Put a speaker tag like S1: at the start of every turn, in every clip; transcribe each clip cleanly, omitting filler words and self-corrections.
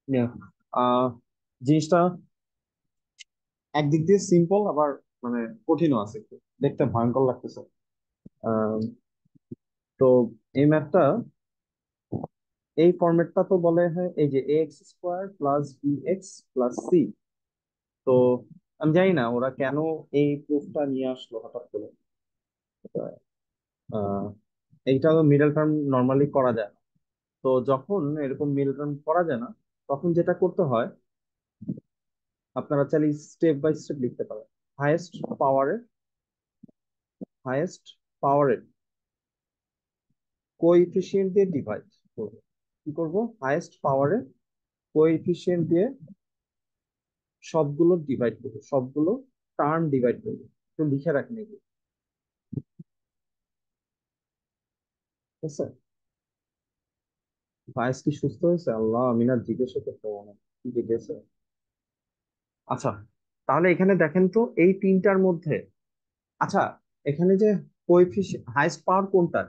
S1: Yeah. আহ জিনিসটা একদিক দিয়ে সিম্পল, আবার মানে কঠিনও আছে একটু, দেখতে ভয়ঙ্কর লাগতেছে। আহ, তো এই ম্যাথটা, এই ফরম্যাটটা তো বলে হয় এই যে ax² plus bx plus c। তো আমি জানি না ওরা কেন এই প্রুফটা নিয়ে আসলো হঠাৎ করে। আহ এইটা তো মিডল টার্ম নর্মালি করা যায় না। তো যখন এরকম মিডল টার্ম করা যায় না, তখন যেটা করতে হয়, আপনারা চাইলে স্টেপ বাই স্টেপ লিখতে পারেন। হাইয়েস্ট পাওয়ারে, হাইয়েস্ট পাওয়ারে কোএফিসিয়েন্ট দিয়ে ডিভাইড করবো। কি করব? হাইয়েস্ট পাওয়ারে কোএফিসিয়েন্ট দিয়ে সবগুলো ডিভাইড করবো, সবগুলো টার্ম ডিভাইড করবো। তো লিখে রাখেন এগুলো, ঠিক আছে? ভাইস কি সুস্থ হয়েছে? আল্লাহ, আমি না জিজ্ঞাসা করতে মনে হয়। কি জিজ্ঞেস? আচ্ছা, তাহলে এখানে দেখেন তো এই তিনটার মধ্যে, আচ্ছা, এখানে যে কোএফিসিয়েন্ট হাইয়েস্ট পাওয়ার কোনটা,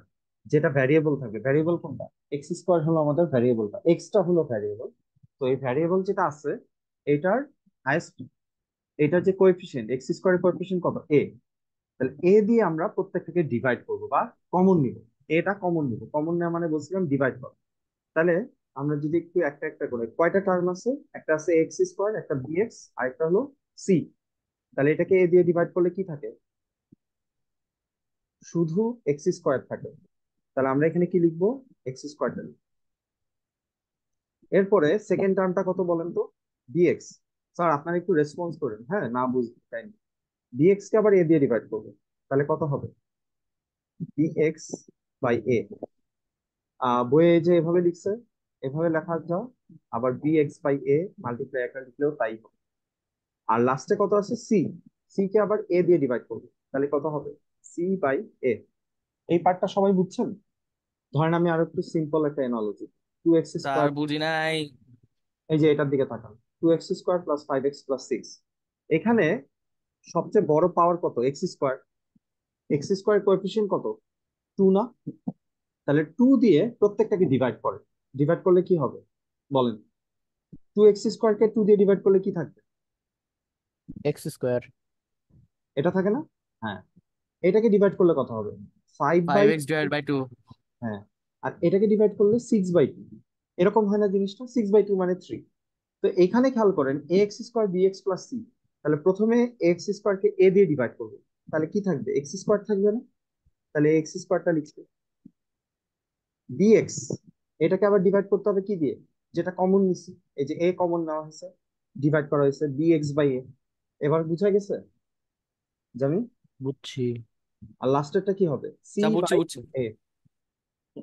S1: যেটা ভ্যারিয়েবল থাকবে, ভ্যারিয়েবল কোনটা? x² হলো আমাদের ভ্যারিয়েবলটা, এক্সটা হলো ভ্যারিয়েবল। তো এই ভ্যারিয়েবল যেটা আছে, এটার হাইয়েস্ট, এটার যে কোএফিসিয়েন্ট x² কোএফিসিয়েন্ট কত? a। তাহলে এ দিয়ে আমরা প্রত্যেকটাকে ডিভাইড করব বা কমন নিব। এটা কমন নিব, কমন নেওয়া মানে বলছিলাম ডিভাইড করা। তাহলে আমরা যদি একটু একটা একটা করে, কয়টা টার্ম আছে? একটা আছে x², একটা bx, আর একটা হলো c। তাহলে এটাকে এ দিয়ে ডিভাইড করলে কি থাকে? শুধু x² থাকে। তাহলে আমরা এখানে কি লিখবো? x²টা লিখবো। এরপরে সেকেন্ড টার্মটা কত বলেন তো? bx। স্যার আপনারা একটু রেসপন্স করেন, হ্যাঁ, না বুঝতে তাই bx কে আবার a দিয়ে ডিভাইড করবো। তাহলে কত হবে? bx by a। বইয়ে যে এভাবে লিখছে, এভাবে লেখা যাও। আবার bx বাই a মাল্টিপ্লাই একটা লিখলেও তাই হবে। আর লাস্টে কত আছে? c। c কে আবার a দিয়ে ডিভাইড করবো, তাহলে কত হবে? c by a। এই পার্টটা সবাই বুঝছেন? ধরেন আমি আরো একটু সিম্পল একটা analogy, two x
S2: sir
S1: square
S2: বুঝি নাই।
S1: এই যে এটার দিকে তাকান, 2x² প্লাস 5x প্লাস 6। এখানে সবচেয়ে বড় পাওয়ার কত? x²। x² কোএফিসিয়েন্ট কত? 2 না? তাহলে 2 দিয়ে প্রত্যেকটাকে ডিভাইড করে, ডিভাইড করলে কি হবে বলেন? 2x² কে 2 দিয়ে ডিভাইড করলে কি থাকবে?
S2: x²
S1: এটা থাকে না? হ্যাঁ। এটাকে ডিভাইড করলে কত হবে? 5
S2: five
S1: by
S2: x divide by two.
S1: হ্যাঁ। আর এটাকে ডিভাইড করলে 6/2। এরকম হয় না জিনিসটা? 6/2 মানে 3। তো এখানে খেয়াল করেন ax² bx প্লাস c। তাহলে প্রথমে x² কে a দিয়ে ডিভাইড করবো, তাহলে কি থাকবে? x² থাকবে না? তাহলে x²টা লিখবে। bx, এটাকে আবার ডিভাইড করতে হবে কি দিয়ে? যেটা কমন নিছি, এই যে a কমন নেওয়া হয়েছে, ডিভাইড করা হয়েছে bx বাই a। এবার বুঝা গেছে জানি?
S2: বুঝছি।
S1: আর লাস্টেরটা কি হবে? c
S2: স্যার বুঝছি
S1: বাই
S2: বুঝছি।
S1: a।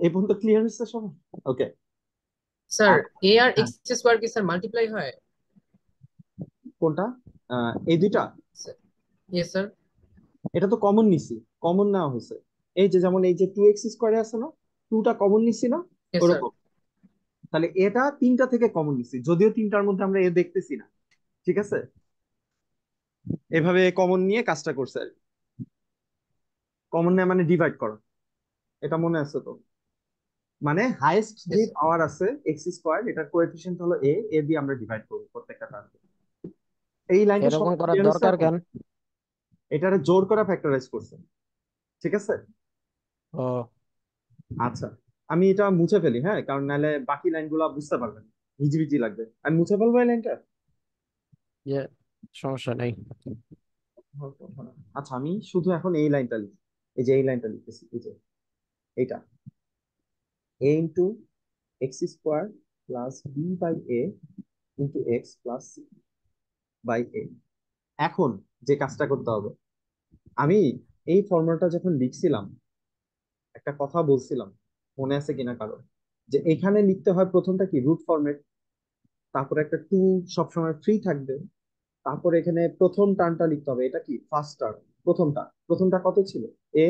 S1: এই পর্যন্ত ক্লিয়ার হচ্ছে সবাই? ওকে।
S3: স্যার
S1: আর
S3: এ আর
S1: হ্যাঁ,
S3: এক্স স্কোয়ার কি স্যার মাল্টিপ্লাই হয়?
S1: কোনটা? এই দুইটা?
S3: Yes sir.
S1: এটা তো কমন নিছি, কমন নেওয়া হয়েছে। এই যে যেমন এই যে 2x² আছে না, টুটা কমন নিছি না?
S3: Yes sir.
S1: ওরকম। তাহলে এটা তিনটা থেকে কমন নিছি, যদিও তিনটার মধ্যে আমরা এ দেখতেছি না, ঠিক আছে? এভাবে কমন নিয়ে কাজটা করছে আর কমন নেয় মানে ডিভাইড করা। এটা মনে আছে তো? মানে হাইয়েস্ট যে
S3: ইয়েস স্যার।
S1: পাওয়ার আছে x², এটার কোএফিসিয়েন্ট হলো a, এ দিয়ে আমরা ডিভাইড করবো প্রত্যেকটা টার্মকে। এই লাইনটা
S2: এরকম
S1: সবাই
S2: করার
S1: ক্লিয়ার হচ্ছে
S2: দরকার
S1: এখন?
S2: কেন?
S1: এটারে জোর করে ফ্যাক্টরাইজ করছে, ঠিক আছে?
S2: ও।
S1: আচ্ছা, আমি এটা মুছে ফেলি, হ্যাঁ, কারণ নাহলে বাকি লাইনগুলো বুঝতে পারবেন না। হিজিবিজি লাগবে। আমি মুছে ফেলবো এই লাইনটা।
S2: ইয়ে, সমস্যা নেই।
S1: আচ্ছা, আমি শুধু এখন এই লাইনটা লিখি। এই যে এই লাইনটা লিখতেছি, এই যে এইটা, a into x² plus b by a into x plus C by a। এখন যে কাজটা করতে হবে, আমি এই ফর্মুলাটা যখন লিখছিলাম, একটা কথা বলছিলাম, মনে আছে কিনা কারো? যে এখানে লিখতে হয় প্রথমটা কি, রুট ফরম্যাট। তারপরে একটা 2 সবসময় ফ্রি থাকবে। তারপরে এখানে প্রথম টার্মটা লিখতে হবে, এটা কি ফার্স্ট টার্ম, প্রথমটা। প্রথমটা কত ছিল? এ।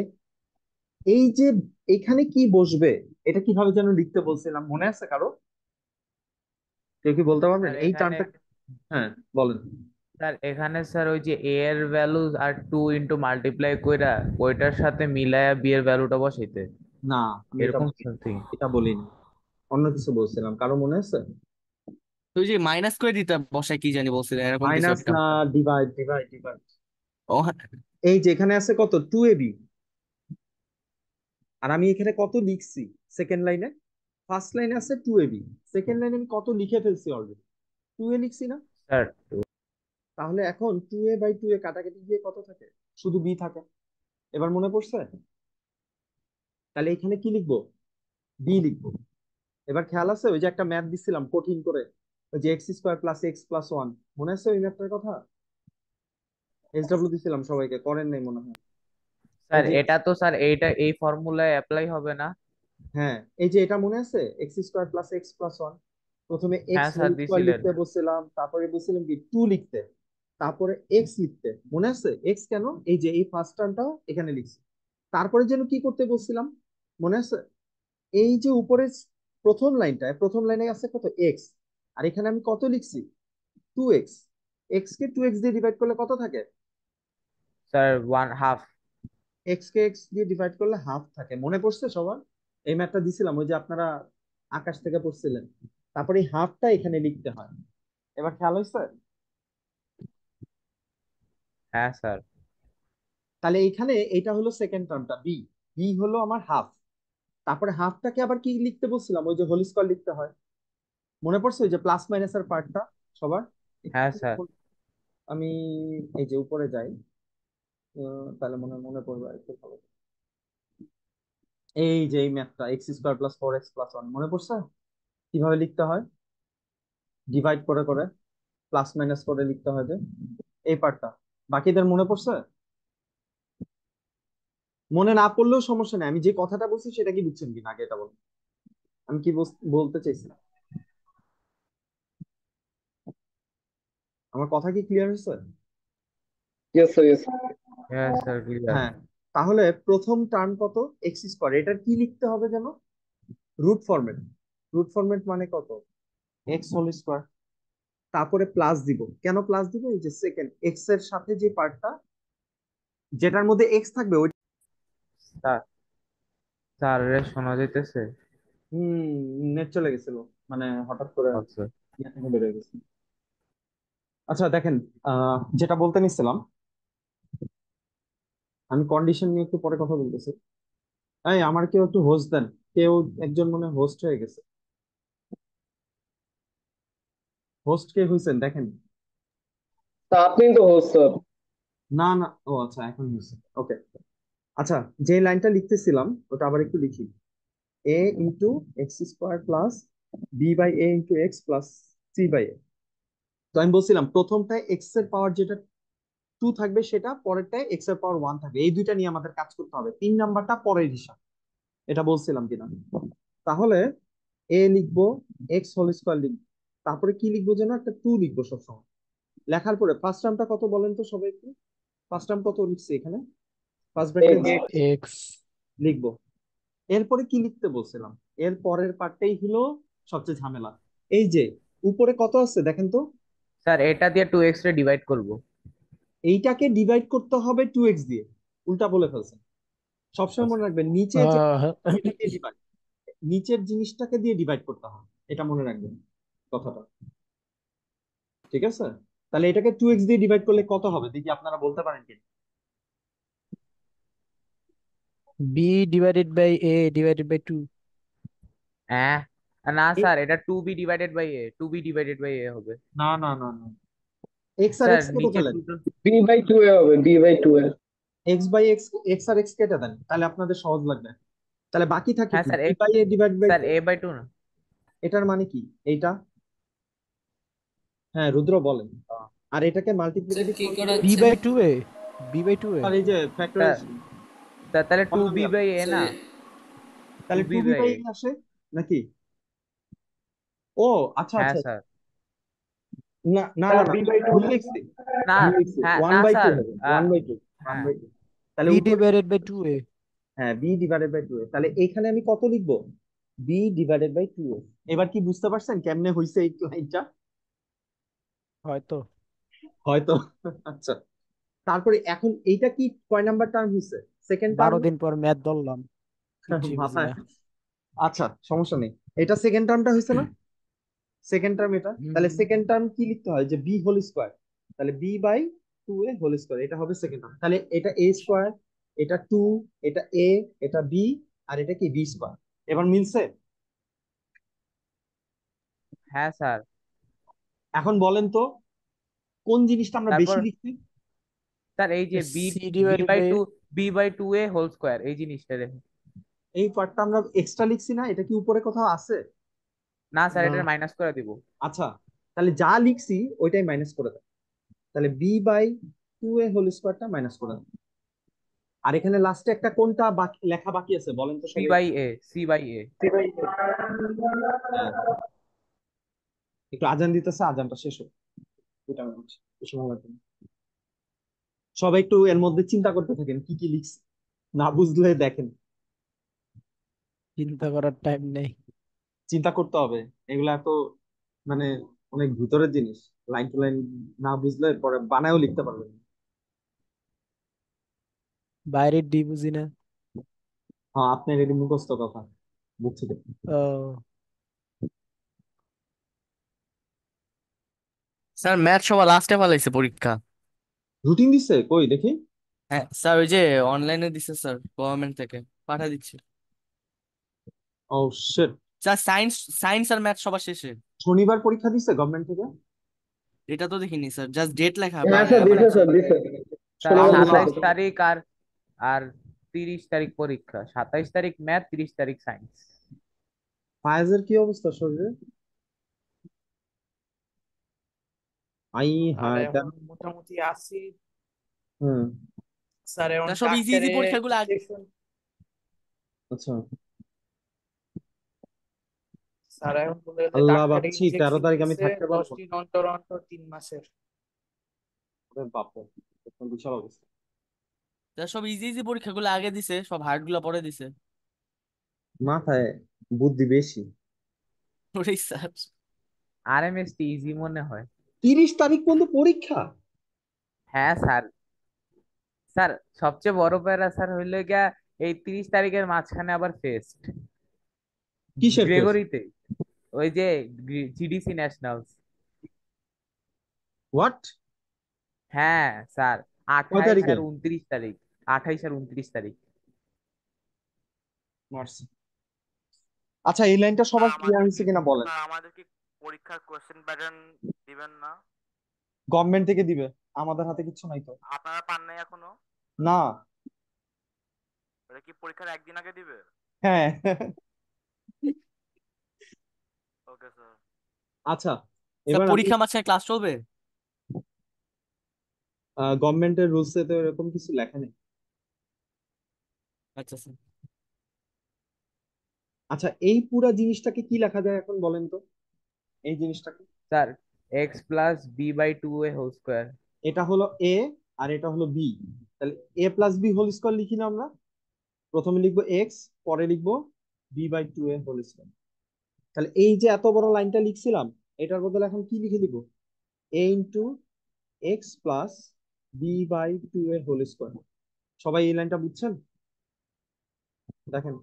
S1: এই যে এখানে কি বসবে, এটা কিভাবে যেন লিখতে বলছিলাম, মনে আছে কারো? কেউ কি বলতে পারবেন
S4: স্যার
S1: এই
S4: এখানে
S1: টার্মটা? হ্যাঁ, বলেন।
S4: স্যার ওই যে এ এর ভ্যালু আর টু ইন্টু মাল্টিপ্লাই কইরা ওইটার সাথে মিলায়া বি এর ভ্যালুটা বসাইতে,
S1: না, আমি এটা
S4: এরকম
S1: বলিনি,
S4: সামথিং।
S1: এটা বলিনি। অন্য কিছু বলছিলাম, কারো মনে আছে?
S5: তুই যে মাইনাস করে দিতে বসায় কি জানি বলছিল এরকম কিছু
S1: মাইনাস
S5: একটা।
S1: না, ডিভাইড ডিভাইড ডিভাইড।
S5: ও
S1: এই যে এখানে আছে কত, 2ab, আর আমি এখানে কত লিখছি সেকেন্ড লাইনে? ফার্স্ট লাইনে আছে 2ab, সেকেন্ড লাইনে আমি কত লিখে ফেলছি অলরেডি, 2a লিখছি না?
S4: স্যার
S1: তাহলে এখন 2a/2a কাটাকাটি দিয়ে কত থাকে? শুধু b থাকে। এবার মনে পড়ছে? তাহলে এখানে কি লিখবো? b লিখবো। এবার খেয়াল আছে ওই যে একটা ম্যাথ দিছিলাম কঠিন করে, ওই যে x² + x+1, মনে আছে ওই ম্যাথটার কথা? দিছিলাম সবাইকে, করেন নাই মনে হয়।
S4: স্যার
S1: এই যে
S4: এটা তো স্যার এইটা এই ফর্মুলায় অ্যাপ্লাই হবে না?
S1: হ্যাঁ, এই যে এটা মনে আছে, x² + x+1, প্রথমে
S4: হ্যাঁ
S1: এক্স
S4: স্যার
S1: হোল স্কয়ার
S4: দিছিলেন।
S1: লিখতে বলছিলাম, তারপরে বলছিলাম কি 2 লিখতে, তারপরে এক্স লিখতে, মনে আছে? এক্স কেন, এই যে এই ফার্স্ট টার্মটা এখানে লিখছি। তারপরে যেন কি করতে বলছিলাম, মনে আছে? এই যে উপরে প্রথম লাইনটা, প্রথম লাইনে আছে কত, এক্স, আর এখানে আমি কত লিখছি, 2x। এক্স কে 2x দিয়ে ডিভাইড করলে কত থাকে?
S4: স্যার 1/2।
S1: এক্স কে এক্স দিয়ে ডিভাইড করলে হাফ থাকে। মনে পড়ছে সবার? এই ম্যাথটা দিছিলাম ওই যে আপনারা আকাশ থেকে পড়ছিলেন। তারপরে এই হাফটা এখানে লিখতে হয়। এবার খেয়াল হয়েছে?
S4: হ্যাঁ স্যার।
S1: তাহলে এখানে এটা হলো সেকেন্ড টার্মটা, বি। বি হলো আমার হাফ। তারপরে হাফটাকে আবার কি লিখতে বলছিলাম, ওই যে হোল স্কয়ার লিখতে হয়। মনে পড়ছে ওই যে প্লাস মাইনাসের পার্টটা সবার?
S4: হ্যাঁ
S1: একটু
S4: স্যার।
S1: আমি এই যে উপরে যাই, তাহলে মনে মনে পড়বে একটু ভালো। এই যে এই ম্যাথটা x² + 4x+1, মনে পড়ছে কিভাবে লিখতে হয়? ডিভাইড করে করে প্লাস মাইনাস করে লিখতে হয় যে এই পার্টটা। বাকিদের মনে পড়ছে? মনে না পড়লেও সমস্যা নেই, আমি যে কথাটা বলছি সেটা কি বুঝছেন কিনা আগে এটা বলুন। আমি কি বলতে চাইছি, আমার কথা কি ক্লিয়ার হয়েছে?
S6: Yes, sir. Yes.
S4: হ্যাঁ স্যার ক্লিয়ার।
S1: হ্যাঁ, তাহলে প্রথম টার্ম কত, x², এটার কি লিখতে হবে যেন? Root format. রুট ফরম্যাট মানে কত, x²। তারপরে প্লাস দিব, কেন প্লাস দিব? এই যে সেকেন্ড এক্স এর সাথে যে পার্টটা যেটার মধ্যে এক্স থাকবে ওই।
S4: স্যার স্যার রে শোনা যাইতেছে?
S1: নেট চলে গেছিল, মানে হঠাৎ করে
S4: আচ্ছা।
S1: ইয়ে থেকে বের হয়ে গেছে। আচ্ছা দেখেন, যেটা বলতে নিছিলাম, আমি কন্ডিশন নিয়ে একটু পরে কথা বলতেছি। এই আমার কেউ একটু হোস্ট দেন, কেউ একজন মনে হোস্ট হয়ে গেছে। হোস্ট কে হয়েছেন দেখেন।
S6: তা আপনি তো হোস্ট স্যার।
S1: না না, ও আচ্ছা এখন হয়েছে, ওকে। আচ্ছা, যে লাইনটা লিখতেছিলাম ওটা আবার একটু লিখি। a * x² + b/a * x + c/a। তো আমি বলছিলাম প্রথমটায় এক্স এর পাওয়ার যেটা 2 থাকবে, সেটা পরেরটায় এক্স এর পাওয়ার 1 থাকবে, এই দুইটা নিয়ে আমাদের কাজ করতে হবে। 3 নাম্বারটা পরের হিসাব, এটা বলছিলাম কিনা? তাহলে এ লিখবো, এক্স হোল স্কয়ার লিখবো, তারপরে কি লিখবো যেন, একটা 2 লিখবো সবসময়। লেখার পরে ফার্স্ট টার্মটা কত বলেন তো সবাই একটু, ফার্স্ট টার্ম কত লিখছি এখানে, ফার্স্ট ব্র্যাকেটে
S6: X.
S2: এক্স।
S1: লিখবো। এরপরে কি লিখতে বলছিলাম, এর পরের পার্টটাই হলো সবচেয়ে ঝামেলা। এই যে উপরে কত আছে দেখেন তো,
S4: স্যার এটা দিয়ে 2x রে ডিভাইড করব।
S1: এইটাকে ডিভাইড করতে হবে 2x দিয়ে, উল্টা বলে ফেলছেন। সবসময় মনে রাখবেন নিচে যে ডিভাইড, নিচের জিনিসটাকে দিয়ে ডিভাইড করতে হবে, এটা মনে রাখবেন কথাটা, ঠিক আছে? তাহলে এটাকে 2x দিয়ে ডিভাইড করলে কত হবে দেখি, আপনারা বলতে পারেন কি?
S2: b/a/2।
S4: হ্যাঁ না স্যার, এটা 2b/a হবে।
S1: না না না না, এক্স আর
S4: স্যার
S1: এক্স কেটে
S4: নিচে
S1: ফেলেন,
S4: 2
S6: B/2 এ হবে, B/2 a.
S1: X by x, x আর এক্স কেটে দেন, তাহলে আপনাদের সহজ লাগবে। তাহলে বাকি থাকে
S4: হ্যাঁ
S1: কি,
S4: sir
S1: b by a divide by
S4: sir
S1: two.
S4: a/2 না।
S1: এটার মানে কি এইটা? হ্যাঁ রুদ্র বলেন।
S4: ও,
S1: আর এটাকে
S7: স্যার
S1: মাল্টিপ্লিকেটিভ
S7: কি
S1: করলে,
S7: করাচ্ছেন?
S2: b/2
S1: আর এই যে
S4: স্যার
S1: ফ্যাক্টরাইজেশন,
S4: তাহলে 2b/a না?
S7: স্যার
S1: তাহলে 2b বাই
S4: 2b/a।
S1: এ আসে নাকি? ও আচ্ছা
S4: হ্যাঁ
S1: আচ্ছা,
S4: স্যার।
S1: না না না
S6: স্যার
S1: না,
S6: B/2
S1: ভুল লিখছি,
S4: না
S1: ভুল লিখছি,
S4: হ্যাঁ
S1: ওয়ান
S4: না
S1: বাই টু
S4: স্যার।
S1: হবে, ওয়ান বাই টু, ওয়ান
S4: হ্যাঁ
S1: বাই টু। তাহলে উপরে, হ্যাঁ b/2 তাহলে এইখানে আমি কত লিখবো, b/2। এবার কি বুঝতে পারছেন কেমনে হইছে এই লাইনটা?
S2: হয়তো
S1: হয়তো। আচ্ছা, তারপরে এখন এইটা কি কয় নাম্বার টার্ম হইছে, সেকেন্ড টার্ম
S2: 12 দিন পর ম্যাথ ধরলাম, কিচ্ছুই বুঝি
S1: মাথায়।
S2: না।
S1: আচ্ছা সমস্যা নেই, এটা সেকেন্ড টার্মটা হইছে না? সেকেন্ড টার্ম এটা, তাহলে সেকেন্ড টার্ম কি লিখতে হয় যে বি হোল স্কোয়ার, তাহলে B by two A whole square, এটা হবে সেকেন্ড টার্ম। তাহলে এটা এ স্কোয়ার, এটা টু, এটা এ, এটা বি, আর এটা কি বি স্কোয়ার। এবার মিলছে?
S4: হ্যাঁ স্যার।
S1: এখন বলেন তো কোন জিনিসটা আমরা বেশি
S4: তারপর
S1: লিখছি?
S4: স্যার এই যে B
S2: C
S4: B
S2: divided
S4: by
S2: by
S4: two A whole square এই জিনিসটা
S1: এই পার্টটা আমরা এক্সট্রা লিখছি না, এটা কি উপরে কোথাও আছে?
S4: না স্যার,
S1: না।
S4: এটা মাইনাস করে দিব।
S1: আচ্ছা, তাহলে যা লিখছি ওইটাই মাইনাস করে দেয়, তাহলে B by two A whole স্কোয়ারটা মাইনাস করে দেয়। আর এখানে লাস্টে একটা কোনটা বাকি লেখা বাকি আছে বলেন তো সবাই?
S4: সি বাই এ।
S1: হ্যাঁ, একটু আজান দিতেছে, আজানটা শেষ হোক, এটা আমার হচ্ছে, এই সময় লাগবে না। সবাই একটু এর মধ্যে চিন্তা করতে থাকেন কি কি লিখছি, না বুঝলে দেখেন।
S2: চিন্তা করার টাইম নেই।
S1: চিন্তা করতে হবে, এগুলা তো মানে অনেক ভিতরের জিনিস, লাইন টু লাইন না বুঝলে পরে বানায়ও লিখতে পারবেন না।
S2: বাইরের ডি বুঝি না।
S1: হ্যাঁ, আপনার এটি মুখস্থ কথা, বুঝছি তো।
S2: ও,
S5: স্যার ম্যাথ সবার লাস্টে ফেলাইছে পরীক্ষা।
S1: রুটিন দিচ্ছে কই দেখি?
S5: হ্যাঁ স্যার, ওই যে অনলাইনে দিছে স্যার, গভর্নমেন্ট থেকে পাঠা দিচ্ছে।
S1: ও শিট,
S5: স্যার সায়েন্স সায়েন্স আর ম্যাথ সবার শেষে।
S1: শনিবার পরীক্ষা দিচ্ছে গভর্নমেন্ট থেকে?
S5: এটা তো দেখিনি স্যার, জাস্ট ডেট লেখা
S6: হ্যাঁ স্যার দিছে,
S5: বানাইছে।
S6: স্যার দিছে,
S4: স্যার
S6: শনিবার দিছে।
S1: আল্লাহ,
S4: 27 তারিখ আর আর 30 তারিখ পরীক্ষা, 27 তারিখ ম্যাথ, 30 তারিখ সায়েন্স।
S1: ফায়াজের কি অবস্থা শরীরে? আই
S7: আর
S1: হায়
S7: এখন মোটামুটি আছি
S1: হুম,
S7: স্যার। এখন
S5: স্যার সব ইজি ইজি
S7: ডাক্তারে
S5: পরীক্ষাগুলো আগে।
S7: ইনজেকশন
S1: আচ্ছা।
S7: স্যার এখন বলে যে
S1: আল্লাহ
S7: ডাক্তারে
S1: বাঁচছি, 13
S7: ইনজেকশন
S1: তারিখ আমি
S7: দিছে
S1: থাকতে পারবো
S7: 10 দিন অন্তর অন্তর 3 মাসের।
S1: বাপরে, একদম বিশাল অবস্থা।
S5: স্যার সব ইজি ইজি পরীক্ষাগুলো আগে দিছে, সব হার্ড গুলো পরে দিছে।
S1: মাথায় বুদ্ধি বেশি।
S5: ওটাই স্যার।
S4: আরএমএসটি ইজি মনে হয়।
S1: 30 তারিখ পর্যন্ত পরীক্ষা?
S4: হ্যাঁ স্যার। স্যার সবচেয়ে বড় প্যারা স্যার হইলো গিয়া এই 30 তারিখের মাঝখানে আবার ফেস্ট
S1: কিসের টেস্ট?
S4: গ্রেগরিতে, ওই যে জিডিসি ন্যাশনালস।
S1: হোয়াট?
S4: হ্যাঁ স্যার,
S1: কয়
S4: 28
S1: তারিখে?
S4: আর 29 তারিখ। 28 আর 29 তারিখ।
S1: মার্চ। আচ্ছা, এই লাইনটা সবার ক্লিয়ার হয়েছে কিনা বলেন?
S8: আমাদের কি পরীক্ষার কোশ্চেন প্যাটার্ন দিবেন না?
S1: গভর্নমেন্ট থেকে দিবে, আমাদের হাতে কিছু নাই তো।
S8: আপনারা পান নাই এখনো?
S1: না।
S8: ওটা কি পরীক্ষার একদিন আগে দিবে?
S1: হ্যাঁ।
S8: Okay sir.
S1: আচ্ছা,
S5: স্যার
S1: এবার আমি
S5: পরীক্ষা মাঝখানে ক্লাস চলবে?
S1: গভর্নমেন্টের রুলসে তো এরকম কিছু লেখা নেই।
S5: আচ্ছা স্যার।
S1: আচ্ছা, এই পুরা জিনিসটাকে কি লেখা যায় এখন বলেন তো, এই জিনিসটাকে?
S4: Sir x plus B by two A whole square.
S1: এটা হলো এ আর এটা হলো বি, তাহলে a plus b whole square লিখি না আমরা? প্রথমে লিখবো এক্স, পরে লিখবো b by two A whole square. তাহলে এই যে এত বড় লাইনটা লিখছিলাম, এটার বদলে এখন কি লিখে দিব? A into x plus B by two A whole square. সবাই এই লাইনটা বুঝছেন? দেখেন,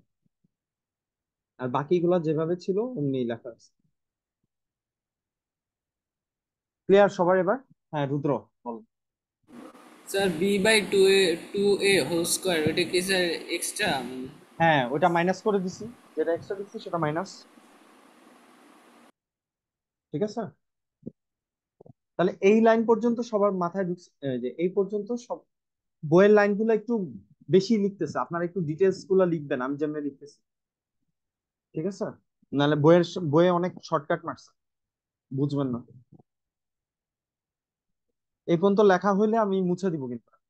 S1: আর বাকিগুলো যেভাবে ছিল অমনি লেখা আছে। ক্লিয়ার সবার এবার? হ্যাঁ, রুদ্র বল।
S9: স্যার b/2a হোল স্কয়ার ওটা কি স্যার এক্সট্রা?
S1: হ্যাঁ, ওটা মাইনাস করে দিছি, যেটা এক্সট্রা দিচ্ছি সেটা মাইনাস। ঠিক আছে, তাহলে এই লাইন পর্যন্ত সবার মাথায় ঢুকছে, যে এই পর্যন্ত সব বইয়ের লাইনগুলো একটু বেশি লিখতেছে, আপনারা একটু ডিটেলস গুলো লিখবেন আমি যেমন লিখতেছি। ঠিক আছে, নাহলে বইয়ে অনেক শর্টকাট মারছে, বুঝবেন না। এই পর্যন্ত লেখা হইলে আমি মুছে দিব কিন্তু
S4: হ্যাঁ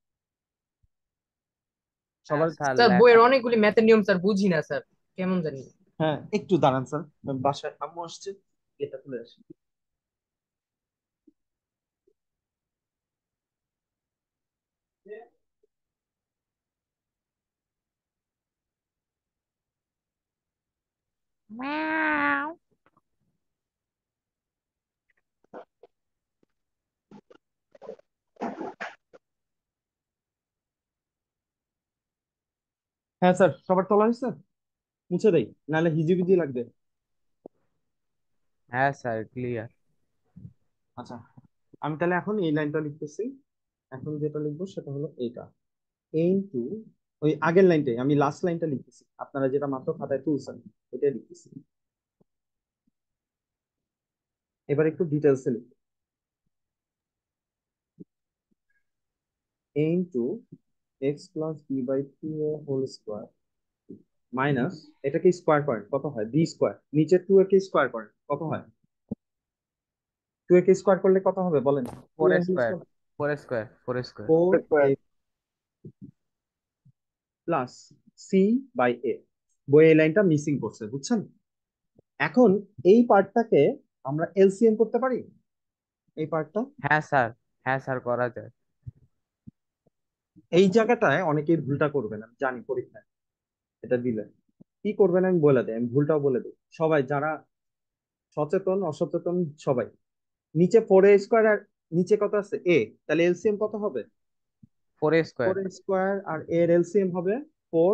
S1: সবার।
S4: স্যার
S3: স্যার
S4: লেখা।
S3: বইয়ের অনেকগুলি ম্যাথের নিয়ম স্যার বুঝি না স্যার, কেমন জানি।
S1: হ্যাঁ, একটু দাঁড়ান স্যার, বাসায় আম্মু আসছে, এটা খুলে আসি। হ্যাঁ স্যার, সবার তোলা হয়েছে, মুছে দেই নাহলে হিজিবিজি লাগবে।
S4: হ্যাঁ স্যার ক্লিয়ার।
S1: আচ্ছা, আমি তাহলে এখন এই লাইনটা লিখতেছি। এখন যেটা লিখবো সেটা হলো এইটা, এ ইন্টু, ওই আগের লাইনটাই আমি লাস্ট লাইনটা লিখতেছি, আপনারা যেটা মাত্র খাতায় তুলছেন এটাই লিখতেছি। এবার একটু ডিটেলসে লিখবো। a into x plus B by two whole square minus, এটাকে স্কোয়ার করেন কত হয়, বি স্কোয়ার, নিচে টু একে স্কোয়ার করেন কত হয়, টু একে স্কোয়ার করলে কত হবে বলেন, two
S4: four
S1: A
S4: square, four square, four square.
S1: Four A plus C by A. বই এই লাইনটা মিসিং করছে বুঝছেন। এখন এই পার্টটাকে আমরা এলসিএম করতে পারি, এই পার্টটা।
S4: হ্যাঁ স্যার, হ্যাঁ স্যার করা যায়।
S1: এই জায়গাটায় অনেকেই ভুলটা করবেন, আমি জানি পরীক্ষায় এটা দিলে কি করবেন আমি বলে দিই, আমি ভুলটাও বলে দিই। সবাই যারা সচেতন অসচেতন সবাই, নিচে ফোর এ স্কোয়ার আর নিচে কত আছে এ, তাহলে এলসিএম কত হবে,
S4: four square.
S1: Four A square আর এর এলসিএম হবে ফোর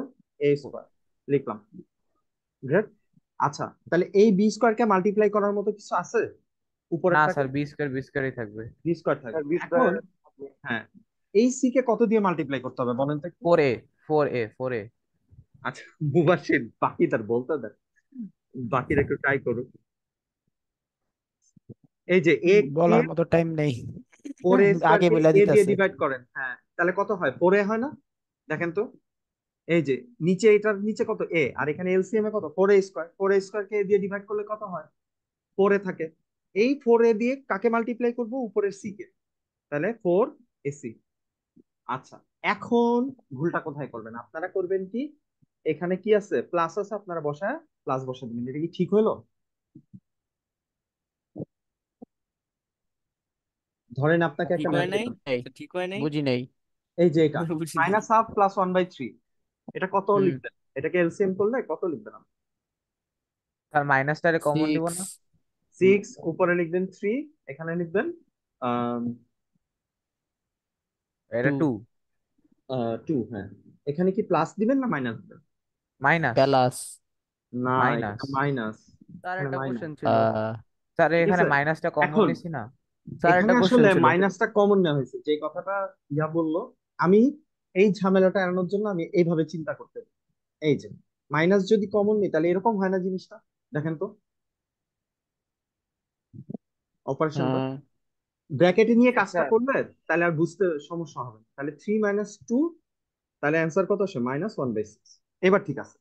S1: এ স্কোয়ার, লিখলাম। গ্রেট। আচ্ছা, তাহলে এই বি স্কোয়ারকে মাল্টিপ্লাই করার মতো কিছু আছে
S4: না
S1: উপরেরটাকে,
S4: স্যার, বি স্কোয়ার বি স্কোয়ারই থাকবে।
S1: বি স্কোয়ার থাকবে। এখন হ্যাঁ, এই সি কে কত দিয়ে মাল্টিপ্লাই করতে হবে বলেন তো একটু?
S4: ফোর এ, ফোর এ, ফোর এ।
S1: আচ্ছা, মুবাশির বাকি তার বলতে দেন, বাকিরা একটু ট্রাই করুন। এই যে এ কে
S2: বলার মতো টাইম নেই।
S1: ফোর এ স্কোয়ার
S2: আগে
S1: কে
S2: বলে
S1: এ দিয়ে
S2: দিতেছে।
S1: ডিভাইড করেন, হ্যাঁ তাহলে কত হয়, ফোর এ হয় না, দেখেন তো। এই যে নিচে, এটার নিচে কত এ, আর এখানে এলসিএম এ কত, four A square, four A square কে এ দিয়ে ডিভাইড করলে কত হয়, ফোর এ থাকে। এই ফোর এ দিয়ে কাকে মাল্টিপ্লাই করব, উপরের সি কে, তাহলে ফোর এসি। আচ্ছা, এখন ভুলটা কোথায় করবেন, আপনারা করবেন কি, এখানে কি আছে প্লাস আছে, আপনারা বসায় প্লাস বসা দিবেন, এটা কি ঠিক হলো? ধরেন আপনাকে
S5: ঠিক
S1: একটা
S5: হয়
S1: ম্যাথ
S5: নাই?
S1: দিলাম,
S2: এই
S5: ঠিক হয় নাই?
S2: বুঝি নেই।
S1: এই যে এটা
S5: বুঝি নাই।
S1: Minus half plus one by three, এটা কত
S5: হুম।
S1: লিখবেন, এটাকে এলসিএম করলে কত লিখবেন আপনি?
S4: স্যার মাইনাসটারে কমন দিব
S2: 6।
S4: না?
S1: সিক্স, উপরে লিখবেন থ্রি, এখানে লিখবেন
S4: এটা
S2: 2।
S4: টু।
S1: টু। হ্যাঁ, এখানে কি প্লাস দিবেন না মাইনাস দিবেন?
S4: মাইনাস।
S2: প্লাস।
S1: না,
S4: মাইনাস।
S1: এখানে মাইনাস,
S5: তার
S1: এখানে
S5: একটা
S1: মাইনাস।
S5: কোশ্চেন ছিল।
S4: স্যার
S1: ঠিক
S4: এখানে
S1: আছে,
S4: মাইনাসটা কমন
S1: এখন
S4: নিছি না?
S5: স্যার
S1: এখানে
S5: একটা কোশ্চেন
S1: আসলে
S5: ছিল।
S1: মাইনাসটা কমন নেওয়া হয়েছে, যে কথাটা ইয়া বললো, আমি এই ঝামেলাটা এড়ানোর জন্য আমি এইভাবে চিন্তা করতে পারি। এই যে মাইনাস যদি কমন নিই তাহলে এরকম হয় না জিনিসটা, দেখেন তো অপারেশনটা,
S2: হ্যাঁ,
S1: ব্র্যাকেটে নিয়ে কাজটা
S4: স্যার
S1: করলে তাহলে আর বুঝতে সমস্যা হবে না। তাহলে থ্রি মাইনাস টু, তাহলে অ্যান্সার কত আসে, মাইনাস ওয়ান বাই সিক্স। এবার ঠিক আছে।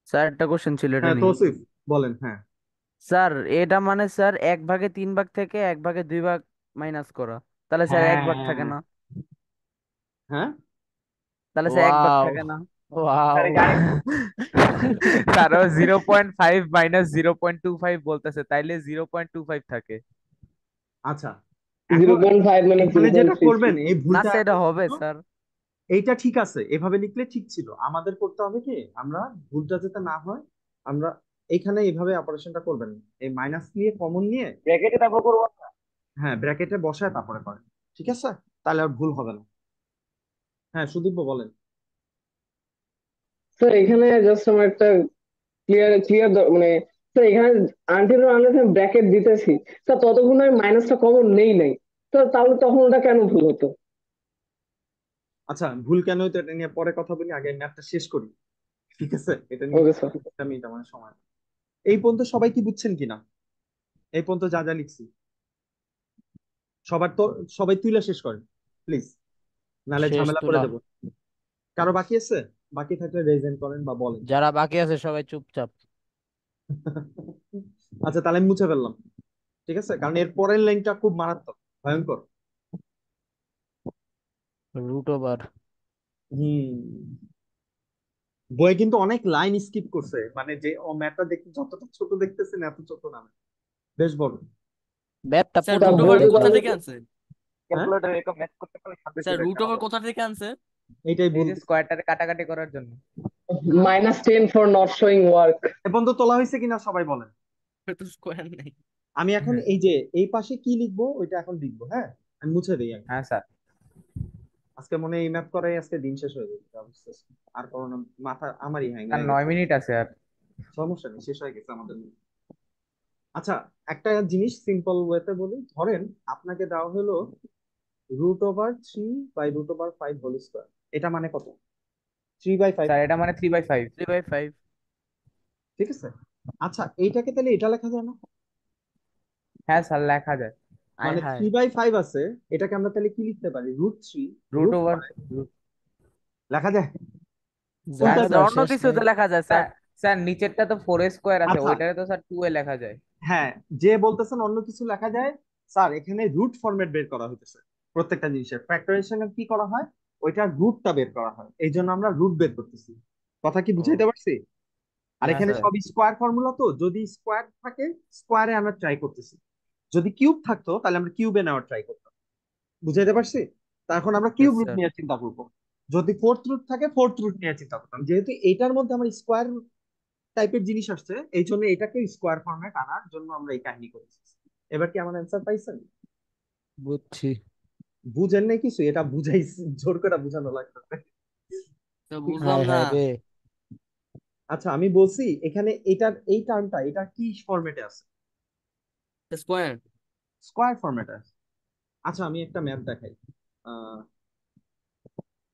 S5: স্যার একটা কোশ্চেন ছিল এটা
S1: হ্যাঁ
S5: নিয়ে।
S1: তৌসিফ বলেন। হ্যাঁ
S5: স্যার এটা মানে স্যার 1/3 থেকে 1/2 মাইনাস করা, তাহলে স্যার 1 ভাগ থাকে
S1: হ্যাঁ
S5: না?
S1: হ্যাঁ,
S5: তাহলে স্যার 1 ভাগ
S2: ওয়াও
S5: থাকে না?
S2: ওয়াও।
S4: তারও 0.5 মাইনাস 0.25 বলতেছে, তাইলে 0.25 থাকে।
S1: আচ্ছা,
S6: জিরো
S1: এখন
S6: পয়েন্ট ফাইভ মানে
S1: এখানে
S6: জিরো পয়েন্ট
S1: যেটা
S6: থ্রি থ্রি
S1: করবেন এই
S5: না
S1: ভুলটা
S5: স্যার এটা
S1: এড়ানোর
S5: হবে
S1: জন্য,
S5: স্যার।
S1: এইটা ঠিক আছে, এভাবে লিখলে ঠিক ছিল, আমাদের করতে হবে কি, আমরা ভুলটা যাতে না হয়, আমরা এখানে এইভাবে অপারেশনটা করবেন, এই মাইনাস নিয়ে কমন নিয়ে
S8: ব্র্যাকেটে তারপর করবো।
S1: হ্যাঁ ব্র্যাকেটে বসায় তারপরে করেন, ঠিক আছে, তাহলে আর ভুল হবে না। হ্যাঁ সুদীপ বলেন।
S6: স্যার এখানে জাস্ট আমার একটা ক্লিয়ার ক্লিয়ার মানে, স্যার এখানে আনটিল আনলেস আমি ব্র্যাকেট দিতেছি, স্যার ততক্ষণ আমি মাইনাসটা কমন নেই নাই, স্যার তাহলে তখন ওটা কেন ভুল হতো?
S1: আচ্ছা, ভুল কেন হতো এটা নিয়ে পরে কথা বলি, আগে ম্যাথটা শেষ করি, ঠিক আছে, এটা নিয়ে
S6: ওকে স্যার।
S1: আমি তেমন সময় না। এই পর্যন্ত সবাই কি বুঝছেন কিনা, এই পর্যন্ত যা যা লিখছি সবার তো, সবাই তুইলা শেষ করেন প্লিজ, নাহলে
S2: শেষ
S1: ঝামেলা করে
S2: তুলা।
S1: দেবো। কারো বাকি আছে, বাকি থাকলে রেজেন্ট করেন বা বলেন।
S2: যারা বাকি আছে সবাই চুপচাপ।
S1: আচ্ছা, তাহলে আমি মুছে ফেললাম, ঠিক আছে, কারণ এর পরের লাইনটা খুব মারাত্মক, ভয়ঙ্কর।
S2: √ওভার।
S1: হুম, বই কিন্তু অনেক লাইন স্কিপ করছে, মানে যে ও ম্যাথটা দেখতে যতটা ছোট দেখতেছেন এত ছোট না, বেশ বড়।
S2: ব্যাপটা
S5: স্যার
S6: স্যার
S5: রুট
S2: প্রথম
S5: ওভার
S6: বইতে
S2: দিকে
S5: কোথা
S6: তাহলে
S5: থেকে আনছে?
S1: হ্যাঁ,
S8: ক্যালকুলেটর এরকম ম্যাথ করতে পারলে শান্তি
S5: স্যার
S8: ছিল
S5: রুট
S8: একটা
S5: ওভার
S8: আমাদের।
S5: কোথা থেকে আনছে?
S1: এইটাই
S4: এই যে
S1: বলতে,
S4: স্কোয়ারটারে কাটাকাটি করার জন্য।
S6: -10 ফর নট শোয়িং ওয়ার্ক।
S1: এ পর্যন্ত তোলা হয়েছে কিনা সবাই বলেন।
S5: তো স্কোয়ার নেই।
S1: আমি এখন এই যে এই পাশে কি লিখবো ওইটা এখন লিখবো, হ্যাঁ আমি মুছে দিই আগে।
S4: হ্যাঁ স্যার।
S1: আজকে মনে হয় এই ম্যাথ করাই আজকে দিন শেষ হয়ে যাবে, যা বুঝতেছি। আর কোনো মাথা আমারই হ্যাং
S4: আর
S1: হয়ে
S4: 9
S1: গেছে,
S4: মিনিট আছে আর।
S1: সমস্যা নেই, শেষ হয়ে গেছে আমাদের। আচ্ছা, একটা জিনিস সিম্পল ওয়েতে বলি, ধরেন আপনাকে দেওয়া হলো √3/√5 হোল স্কোয়ার। এটা মানে কত? 3/5।
S4: স্যার এটা মানে 3/5।
S5: 3/5।
S1: ঠিক আছে। আচ্ছা, এইটাকে তাহলে এটা লেখা যায় না?
S4: হ্যাঁ স্যার লেখা যায়।
S5: আয়
S1: মানে
S5: হায়।
S1: 3/5 আছে, এটাকে আমরা তাহলে কি লিখতে পারি? √3
S4: রুট
S1: রুট
S4: ওভার।
S1: লেখা যায়?
S4: হ্যাঁ
S1: কোনটা
S2: যায়
S5: আচ্ছা,
S1: যায়?
S2: যায়
S5: অন্য
S2: শেষ
S5: কিছু
S2: নাই।
S5: তো লেখা যায় স্যার।
S4: স্যার স্যার নিচেরটা তো 4a² আছে,
S1: আচ্ছা,
S4: ওইটারে তো স্যার 2a লেখা যায়।
S1: হ্যাঁ, যে বলতেছেন অন্য কিছু লেখা যায়, স্যার এখানে রুট ফরম্যাট বের করা হইতেছে। প্রত্যেকটা জিনিসের ফ্যাক্টরাইজেশনে কি করা হয়? ওইটার রুটটা বের করা হয়, এই জন্য আমরা রুট বের করতেছি। কথা কি
S5: ও
S1: বুঝাইতে পারছি? আর
S5: হ্যাঁ
S1: এখানে
S5: স্যার।
S1: সব স্কোয়ার ফর্মুলা, তো যদি স্কোয়ার থাকে স্কোয়ারে আমরা ট্রাই করতেছি, যদি কিউব থাকতো তাহলে আমরা কিউবে নেওয়ার ট্রাই করতাম। বুঝাইতে পারছি? তা এখন আমরা কিউব
S5: ইয়েস
S1: রুট
S5: স্যার।
S1: নিয়ে চিন্তা করবো। যদি ফোর্থ রুট থাকে ফোর্থ রুট নিয়ে চিন্তা করতাম। যেহেতু এইটার মধ্যে আমার স্কোয়ার টাইপের জিনিস আসছে, এই জন্য এটাকে স্কোয়ার ফর্মেট আনার জন্য আমরা এই কাহিনী করেছি। এবার কি আমার অ্যান্সার পাইছেন?
S2: বুঝছি।
S1: বুঝেন নাই কিছু? এটা বুঝাইছি, জোর করে বুঝানো লাগবে।
S9: তো
S1: ঠিক আছে।
S9: বুঝলাম
S2: হায়
S9: না।
S2: হায় রে।
S1: আচ্ছা, আমি বলছি এখানে এটার এই টার্মটা এটা কি ফরম্যাটে আছে?
S9: স্কোয়ার।
S1: স্কোয়ার ফরম্যাটে আছে। আচ্ছা, আমি একটা ম্যাপ দেখাই, আহ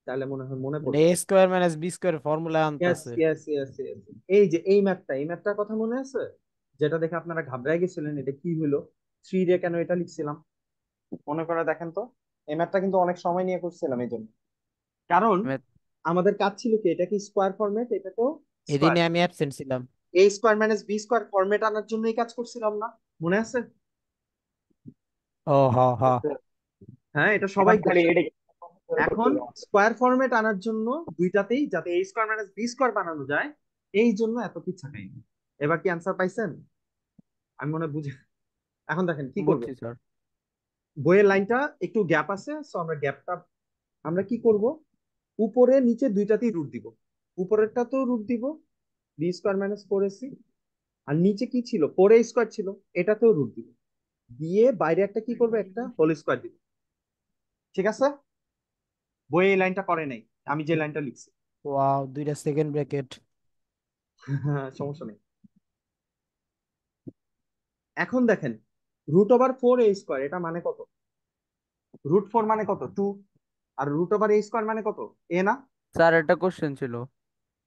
S1: তাহলে মনে হয় মনে
S2: মানে
S1: পড়বে।
S2: A square minus B square formula
S1: yes,
S2: আনতেছে।
S1: Yes, yes, yes. এই যে এই ম্যাপটার কথা মনে আছে, যেটা দেখে আপনারা ঘাবড়ায় গেছিলেন, এটা কি হলো, 3 রে কেন এটা লিখছিলাম? মনে করে দেখেন তো। এই ম্যাপটা কিন্তু অনেক সময় নিয়ে করছিলাম এই জন্য, কারণ আমাদের কাজ ছিল কি, এটা কি স্কোয়ার ফরম্যাট, এটা তো স্কোয়ার।
S2: এদিনে আমি অ্যাবসেন্ট ছিলাম।
S1: A square minus B square format আনার জন্য এই কাজ করছিলাম না? মনে আছে?
S2: ও হ হ।
S1: হ্যাঁ, এটা
S6: এখন
S1: সবাই
S6: খালি
S1: করছে।
S6: এটা
S1: এখন স্কোয়ার ফরম্যাট আনার জন্য দুইটাতেই যাতে এ স্কোয়ার মাইনাস বি স্কোয়ার বানানো যায়, এই জন্য এত কিছু কাহিনী। এবার কি আনসার পাইছেন? আমি মনে হয় বুঝে। এখন দেখেন কি করব।
S5: বুঝছি স্যার।
S1: বইয়ের লাইনটা একটু গ্যাপ আছে, সো আমরা গ্যাপটা আমরা কি করব, উপরে নিচে দুইটাতেই রুট দিব। উপরেরটা তো রুট দিব, b² - 4ac। আর নিচে কি ছিল, 4a² ছিল, এটাতেও রুট দিব। দিয়ে বাইরে একটা কি করবে, একটা হোল স্কোয়ার দিব। ঠিক আছে? বইয়ে এই লাইনটা করে নাই, আমি যে লাইনটা লিখছি।
S2: ওয়াও, দুইটা সেকেন্ড ব্র্যাকেট।
S1: সমস্যা নেই। এখন দেখেন, √4a², এটা মানে কত? √4 মানে কত? 2। আর √a² মানে কত? এ না?
S5: স্যার একটা কোশ্চেন ছিল।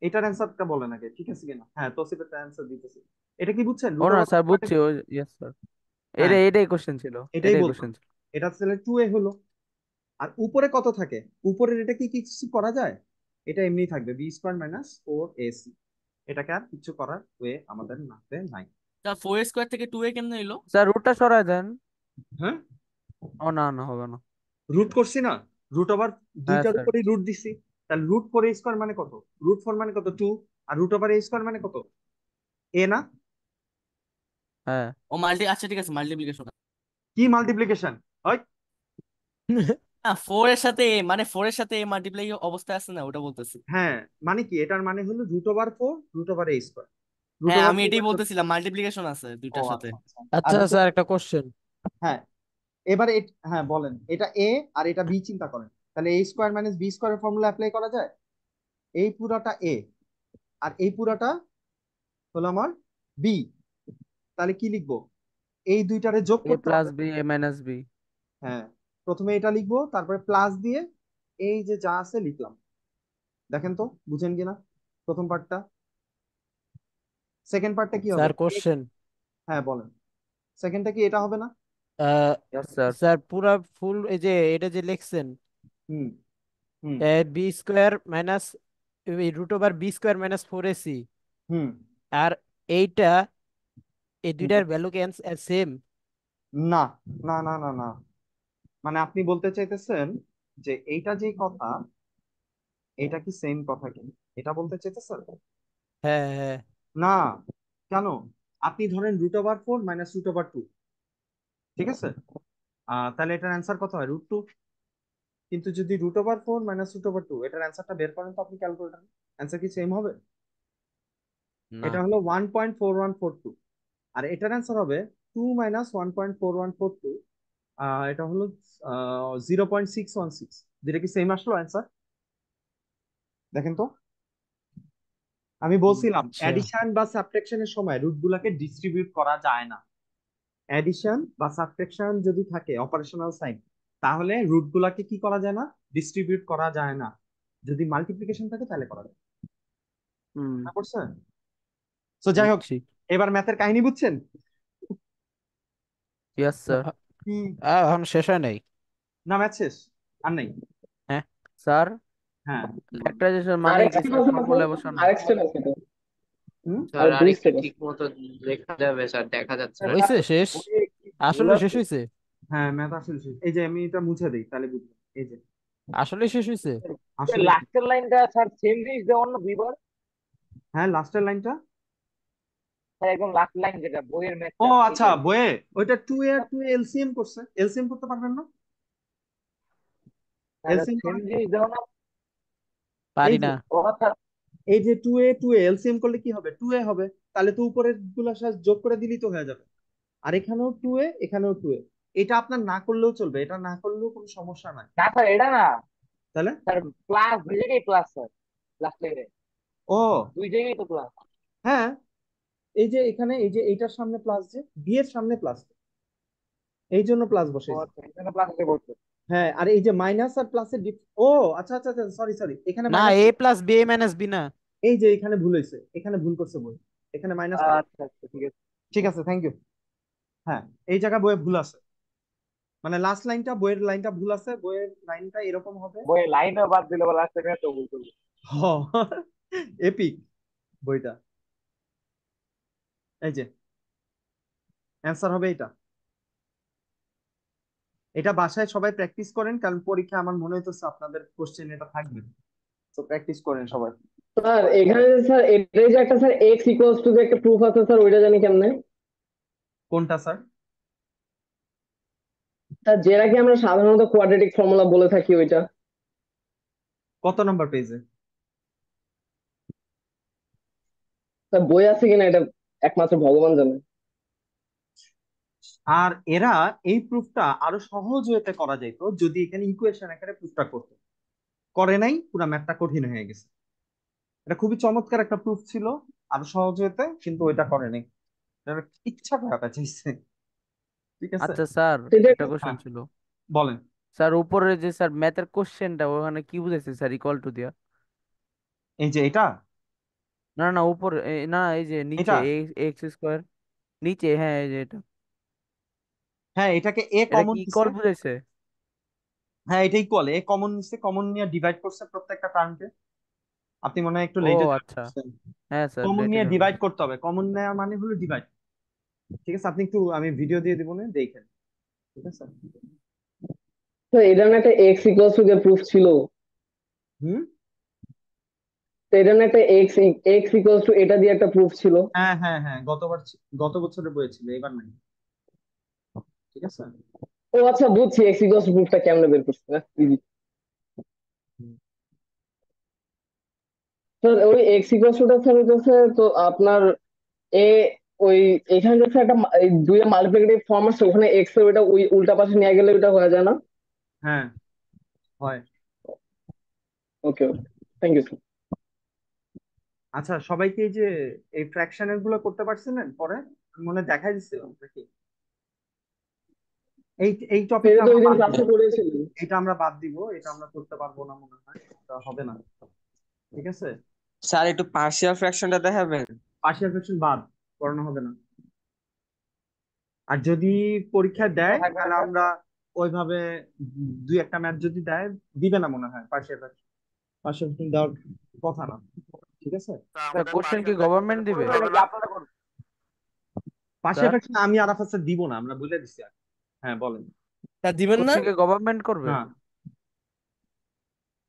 S1: এটার অ্যান্সারটা বলেন আগে, ঠিক আছে কিনা? হ্যাঁ, তোসিফের অ্যান্সার দিতেছি। এটা কি বুঝছেন?
S5: ও না
S1: √4
S5: স্যার
S1: মানে
S5: বুঝছি,
S1: কত?
S5: ও ইয়েস স্যার।
S1: হ্যাঁ,
S5: এটাই কোশ্চেন ছিল।
S1: এটাই
S5: এটাই
S1: বলতাম।
S5: কোশ্চেন ছিল।
S1: এটা তাহলে 2a হলো। আর উপরে কত থাকে? উপরের এটা কি কিছু করা যায়? এটা এমনি থাকবে, b² - 4ac। এটাকে আর কিছু করার ওয়ে আমাদের নাতে নাই।
S9: তা 4a² থেকে 2a কেমনে এলো?
S5: স্যার রুটটা সরায় দেন।
S1: হ্যাঁ,
S5: ও না না হবে না।
S1: রুট করছি না, রুট ওভার
S5: হ্যাঁ
S1: দুইটার
S5: স্যার।
S1: উপরেই রুট দিছি। তাহলে √4a² মানে কত? √4 মানে কত? 2। আর √a² মানে কত? এ না?
S5: হ্যাঁ
S9: ও আচ্ছা ঠিক আছে, মাল্টিপ্লিকেশন।
S1: কি মাল্টিপ্লিকেশন হয়?
S9: না 4 এর সাথে a, মানে 4 এর সাথে a মাল্টিপ্লাই অবস্থায় আছে না, ওটা বলতেছি।
S1: হ্যাঁ, মানে কি, এটার মানে হলো √4 √a²। রুট
S9: হ্যাঁ
S1: ওভার
S9: আমি
S1: ফোর
S9: এটাই বলতেছিলাম, মাল্টিপ্লিকেশন আছে
S1: ও
S9: দুইটার সাথে।
S1: আচ্ছা, আচ্ছা। আর
S2: আচ্ছা স্যার, একটা কোশ্চেন।
S1: হ্যাঁ, এবারে হ্যাঁ বলেন, এটা এ আর এটা বি চিন্তা করেন, তাহলে a² - b² ফর্মুলা অ্যাপ্লাই করা যায়? এই পুরাটা এ, আর এই পুরাটা হলো আমার বি। তাহলে কি লিখবো? এই দুইটারে যোগ
S5: এ
S1: করতে
S5: প্লাস
S1: হবে।
S5: B A minus B.
S1: হ্যাঁ, প্রথমে এটা লিখবো, তারপরে প্লাস দিয়ে এই যে যা আছে লিখলাম। দেখেন তো বুঝেন কিনা প্রথম পার্টটা। সেকেন্ড পার্টটা কি হবে?
S2: Sir question.
S1: হ্যাঁ বলেন, সেকেন্ডটা কি এটা হবে না?
S5: Yes sir.
S2: স্যার পুরা ফুল এই যে এটা যে লিখছেন,
S1: হুম, হুম,
S2: b² - √বি² - 4ac,
S1: হুম।
S2: আর এইটা, এই
S1: হুম।
S2: দুইটার ভ্যালু কি সেম?
S1: না, না, না, না, না। মানে আপনি বলতে চাইতেছেন যে এইটা যে কথা, এটা কি সেম কথা কি, এটা বলতে চাইতেছেন?
S2: হ্যাঁ হ্যাঁ।
S1: না। কেন? আপনি ধরেন √4 - √2, ঠিক আছে? তাহলে এটার অ্যান্সার কত হয়? √2। কিন্তু যদি √4 - √2, এটার অ্যান্সারটা বের করেন তো আপনি ক্যালকুলেটার, অ্যান্সার কি সেম হবে?
S5: না
S1: এটা হলো 1.4142, আর এটার অ্যান্সার হবে 2 - 1.4142। এটা হলো 0.616। যেটা কি সেম আসলো অ্যান্সার? দেখেন তো। আমি বলছিলাম
S2: আচ্ছা।
S1: অ্যাডিশন বা সাবট্রাকশনের সময় রুট গুলাকে ডিস্ট্রিবিউট করা যায় না। অ্যাডিশন বা সাবট্রাকশন যদি থাকে অপারেশনাল সাইন, তাহলে রুট গুলাকে কি করা যায় না, ডিস্ট্রিবিউট করা যায় না। যদি মাল্টিপ্লিকেশন থাকে তাহলে করা যায়।
S5: হুম,
S1: মনে পড়ছে? তো যাই হোক,
S2: বুঝছি।
S1: এবার ম্যাথের কাহিনী বুঝছেন?
S5: Yes sir.
S1: হুম।
S2: এখন শেষ হয় নাই।
S1: না, ম্যাথ শেষ আর নাই।
S2: হ্যাঁ,
S5: স্যার
S1: হ্যাঁ।
S5: ফ্যাক্টরাইজেশন মানে
S6: আরেক
S5: কি
S6: স্টেপ
S5: স্যার?
S6: আছে না
S5: ফর্মুলা
S6: স্যার?
S5: বসানো?
S6: আরেক স্টেপ আছে তো,
S1: হুম।
S3: স্যার
S6: আর
S3: আর
S6: দুই
S3: একটু
S6: স্টেপ আছে।
S3: ঠিক মতো লেখা যাবে স্যার, দেখা যাচ্ছে না।
S2: হয়েছে শেষ, আসলে শেষ হয়েছে,
S1: হ্যাঁ, ম্যাথ আসলে শেষ। এই যে আমি এটা মুছে দিই তাহলে বুঝবেন। এই যে
S2: আসলে শেষ হয়েছে।
S1: আসলে
S10: লাস্টের লাইনটা স্যার সেম জিনিস দেওয়ার না দুইবার?
S1: হ্যাঁ, লাস্টের লাইনটা।
S10: স্যার একদম লাস্ট লাইন যেটা বইয়ের
S1: ও
S10: ম্যাথটা
S1: আচ্ছা,
S10: এইটা আর কি।
S1: বইয়ে ওইটা 2 এ 2 এলসিএম করছে। এলসিএম করতে পারবেন না?
S10: স্যার
S1: এলসিএম
S10: সেম
S1: করেন।
S10: জিনিস দেওয়া না?
S2: পারি
S1: এই যে
S2: না।
S10: ও আচ্ছা,
S1: এই যে 2 এ এলসিএম করলে কি হবে? 2 এ হবে, তাহলে তো উপরের গুলা সাথে যোগ করে দিলেই তো হয়ে যাবে। আর এখানেও 2 এ, এখানেও 2 এ। এটা আপনার না করলেও চলবে, এটা না করলেও কোনো সমস্যা নাই।
S10: না স্যার এটা না
S1: তাহলে
S10: স্যার, প্লাস দুই জায়গায় প্লাস স্যার, লাস্ট লাইনে
S1: ও
S10: দুই জায়গায় তো প্লাস।
S1: হ্যাঁ, এই যে এখানে এই যে এইটার সামনে প্লাস, যে বি এর সামনে প্লাস, এই জন্য প্লাস
S10: ও
S1: বসাইছি।
S10: আচ্ছা, এখানে প্লাস আছে বলতে।
S1: হ্যাঁ, আর এই যে মাইনাস আর প্লাসের ও আচ্ছা আচ্ছা আচ্ছা, সরি সরি, এখানে
S2: না,
S1: minus.
S2: A plus B A minus B না।
S1: এই যে এখানে ভুল হয়েছে, এখানে ভুল করছে বই, এখানে মাইনাস।
S10: আচ্ছা আচ্ছা ঠিক আছে।
S1: ঠিক আছে, থ্যাংক ইউ। হ্যাঁ, এই জায়গায় বইয়ে ভুল আছে, মানে লাস্ট লাইনটা, বইয়ের লাইনটা ভুল আছে। বইয়ের লাইনটা এরকম হবে।
S10: বইয়ের লাইনও বাদ দিলে বা লাস্ট লাইনে তো ভুল করবে।
S1: এপিক বইটা। এই যে অ্যান্সার হবে এটা। এটা বাসায় সবাই প্র্যাকটিস করেন, কারণ পরীক্ষা আমার মনে হইতেছে আপনাদের কোশ্চেন এটা থাকবে, তো প্র্যাকটিস করেন সবাই।
S6: স্যার এখানে স্যার এটাই যে একটা স্যার এক্স ইকুয়ালস টু যে একটা প্রুফ আছে স্যার, ওইটা জানি কেমনে?
S1: কোনটা স্যার?
S6: স্যার যেটাকে আমরা সাধারণত কোয়াড্রেটিক ফর্মুলা বলে থাকি, ওইটা
S1: কত নম্বর পেজে?
S6: স্যার বই আছে কিনা এটা একমাত্র ভগবান জানে।
S1: আর এরা এই প্রুফটা আরো সহজ ওয়েতে করা যেত যদি এখানে ইকুয়েশন আকারে প্রুফটা করতো। করে নাই, পুরো ম্যাথটা কঠিন হয়ে গেছে। এটা খুবই চমৎকার একটা প্রুফ ছিল আরো সহজ হতে, কিন্তু ওইটা করে নাই। এটা ইচ্ছা করে চাইছে। ঠিক আছে।
S5: আচ্ছা স্যার,
S6: সেটা
S5: একটা কোশ্চেন
S1: হ্যাঁ,
S5: ছিল।
S1: বলেন।
S5: স্যার উপরে যে স্যার ম্যাথের কোশ্চেনটা ওখানে কি বুঝাইছে স্যার, ইকুয়াল টু দিয়া?
S1: এই যে এটা,
S5: না না উপরে না, এই যে নিচে
S1: এটা
S5: এক্স স্কোয়ার নিচে, হ্যাঁ এই যে এটা,
S1: হ্যাঁ, এটাকে এ
S5: এটা
S1: কমন
S5: কি
S1: নিছে।
S5: ইকুয়াল বুঝাইছে?
S1: হ্যাঁ, এটা ইকুয়াল, এ কমন নিছে, কমন নিয়ে ডিভাইড করছে প্রত্যেকটা টার্মকে। আপনি মনে হয় একটু
S5: ও
S1: লেটে
S5: আচ্ছা, হ্যাঁ স্যার
S1: কমন
S5: লেটে
S1: নিয়ে
S5: জয়েন
S1: ডিভাইড
S5: করছি।
S1: করতে হবে, কমন নেওয়া মানে হলো ডিভাইড। ঠিক আছে, আপনি একটু, আমি ভিডিও দিয়ে দিব না, দেখেন। ঠিক আছে।
S6: স্যার এটা না একটা এক্স ইকুয়ালস টু যে প্রুফ ছিল,
S1: হুম।
S6: তো এটা না একটা এক্স এক্স ইকুয়ালস টু এটা দিয়ে একটা প্রুফ ছিল।
S1: হ্যাঁ হ্যাঁ হ্যাঁ, গত বছরের বই ছিল, এবার নাই। ঠিক আছে।
S6: ও আচ্ছা বুঝছি, এক্স ইকুয়ালস টু প্রুফটা কেমনে বের করছে। easy। স্যার ওই এক্স ইকুয়ালস টুটা স্যার হচ্ছে তো আপনার এ ওই এখানে যাচ্ছে একটা এই দুইয়ের মাল্টিপ্লিকেটিভ ফর্ম আছে, ওখানে এক্স এর ওইটা ওই উল্টা পাশে নিয়ে গেলে ওইটা হয়ে যায় না?
S1: হ্যাঁ, হয়।
S6: ওকে ওকে, থ্যাংক ইউ স্যার।
S1: আচ্ছা, সবাইকে এই যে এই ফ্র্যাকশনের গুলো করতে পারছিলেন পরে? মনে হয় দেখাই দিচ্ছিলাম নাকি? এই এই টপিকটা
S6: এটা তো
S1: আমরা
S6: ওই দিন
S1: বাদ দিব,
S6: ক্লাসে করেছিলেন।
S1: এটা আমরা বাদ দিব, এটা আমরা করতে পারবো না মনে হয়, এটা হবে না। ঠিক আছে,
S11: স্যার একটু পার্শিয়াল ফ্র্যাকশনটা দেখাবেন?
S1: পার্শিয়াল ফ্র্যাকশন বাদ, করানো হবে না। আর যদি পরীক্ষা দেয়
S10: থাকবে না
S1: তাহলে
S10: স্যার?
S1: আমরা ওইভাবে দুই একটা ম্যাথ যদি দেয়, দিবে না মনে হয় পার্শিয়াল ফ্র্যাকশন। পার্শিয়াল ফ্র্যাকশন দেওয়ার কথা না। ঠিক আছে।
S5: স্যার কোশ্চেন কি গভর্নমেন্ট দিবে?
S10: এটা কি আপনারা করবেন?
S1: পার্শিয়াল
S5: স্যার
S1: ফ্র্যাকশন আমি আরাফাত স্যার দিব না, আমরা বলে দিছি আর। হ্যাঁ, বলেন।
S7: তা দিবেন না?
S5: কোশ্চেন কি গভর্নমেন্ট করবে?
S1: না,